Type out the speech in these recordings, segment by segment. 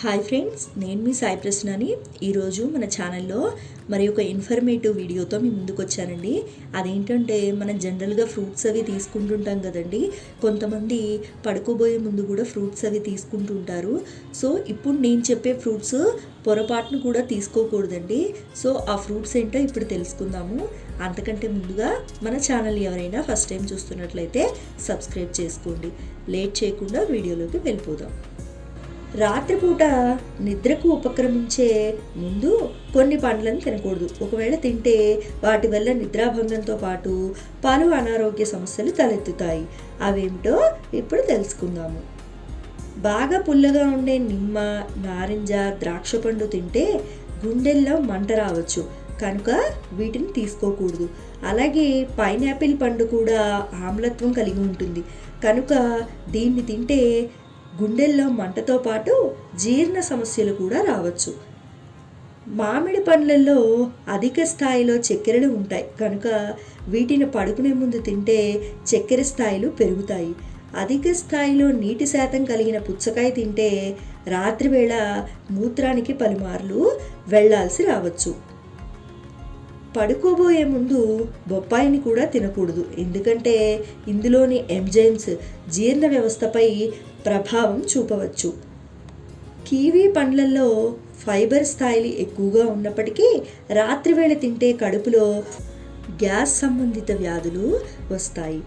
Hi friends, నేను మీ సాయి ప్రశ్నని ఈరోజు మన ఛానల్లో మరి ఒక ఇన్ఫర్మేటివ్ వీడియోతో మీ ముందుకు వచ్చానండి. అదేంటంటే మనం జనరల్గా ఫ్రూట్స్ అవి తీసుకుంటుంటాం కదండి. కొంతమంది పడుకోబోయే ముందు కూడా ఫ్రూట్స్ అవి తీసుకుంటుంటారు. సో ఇప్పుడు నేను చెప్పే ఫ్రూట్స్ పొరపాటును కూడా తీసుకోకూడదండి. సో ఆ ఫ్రూట్స్ ఏంటో ఇప్పుడు తెలుసుకుందాము. అంతకంటే ముందుగా మన ఛానల్ ఎవరైనా ఫస్ట్ టైం చూస్తున్నట్లయితే సబ్స్క్రైబ్ చేసుకోండి. లేట్ చేయకుండా వీడియోలోకి వెళ్ళిపోదాం. రాత్రిపూట నిద్రకు ఉపక్రమించే ముందు కొన్ని పండ్లను తినకూడదు. ఒకవేళ తింటే వాటి వల్ల నిద్రాభంగంతో పాటు పలు అనారోగ్య సమస్యలు తలెత్తుతాయి. అవేమిటో ఇప్పుడు తెలుసుకుందాము. బాగా పుల్లగా ఉండే నిమ్మ, నారింజ, ద్రాక్ష పండు తింటే గుండెల్లో మంట రావచ్చు కనుక వీటిని తీసుకోకూడదు. అలాగే పైనాపిల్ పండు కూడా ఆమ్లత్వం కలిగి ఉంటుంది కనుక దీన్ని తింటే గుండెల్లో మంటతో పాటు జీర్ణ సమస్యలు కూడా రావచ్చు. మామిడి పండ్లలో అధిక స్థాయిలో చక్కెరలు ఉంటాయి కనుక వీటిని పడుకునే ముందు తింటే చక్కెర స్థాయిలు పెరుగుతాయి. అధిక స్థాయిలో నీటి శాతం కలిగిన పుచ్చకాయ తింటే రాత్రివేళ మూత్రానికి పలుమార్లు వెళ్లాల్సి రావచ్చు. పడుకోబోయే ముందు బొప్పాయిని కూడా తినకూడదు. ఎందుకంటే ఇందులోని ఎంజైమ్స్ జీర్ణ వ్యవస్థపై ప్రభావం చూపవచ్చు. కివీ పండ్లలో ఫైబర్ స్థాయిలు ఎక్కువగా ఉన్నప్పటికీ రాత్రివేళ తింటే కడుపులో గ్యాస్ సంబంధిత వ్యాధులు వస్తాయి.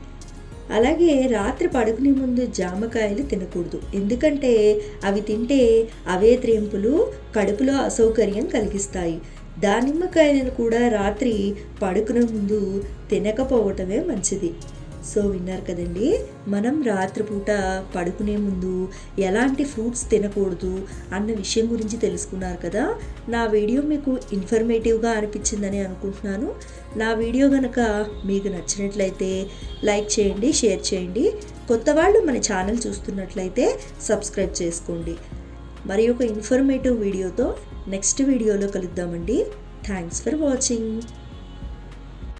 అలాగే రాత్రి పడుకునే ముందు జామకాయలు తినకూడదు. ఎందుకంటే అవి తింటే అవే త్రెంపులు కడుపులో అసౌకర్యం కలిగిస్తాయి. దానిమ్మకాయలను కూడా రాత్రి పడుకునే ముందు తినకపోవటమే మంచిది. సో విన్నారు కదండి, మనం రాత్రిపూట పడుకునే ముందు ఎలాంటి ఫ్రూట్స్ తినకూడదు అన్న విషయం గురించి తెలుసుకున్నారు కదా. నా వీడియో మీకు ఇన్ఫర్మేటివ్గా అనిపించిందని అనుకుంటున్నాను. నా వీడియో కనుక మీకు నచ్చినట్లయితే లైక్ చేయండి, షేర్ చేయండి. కొత్త వాళ్ళు మన ఛానల్ చూస్తున్నట్లయితే సబ్స్క్రైబ్ చేసుకోండి. మరి ఒక ఇన్ఫర్మేటివ్ వీడియోతో నెక్స్ట్ వీడియోలో కలుద్దామండి. Thanks for watching.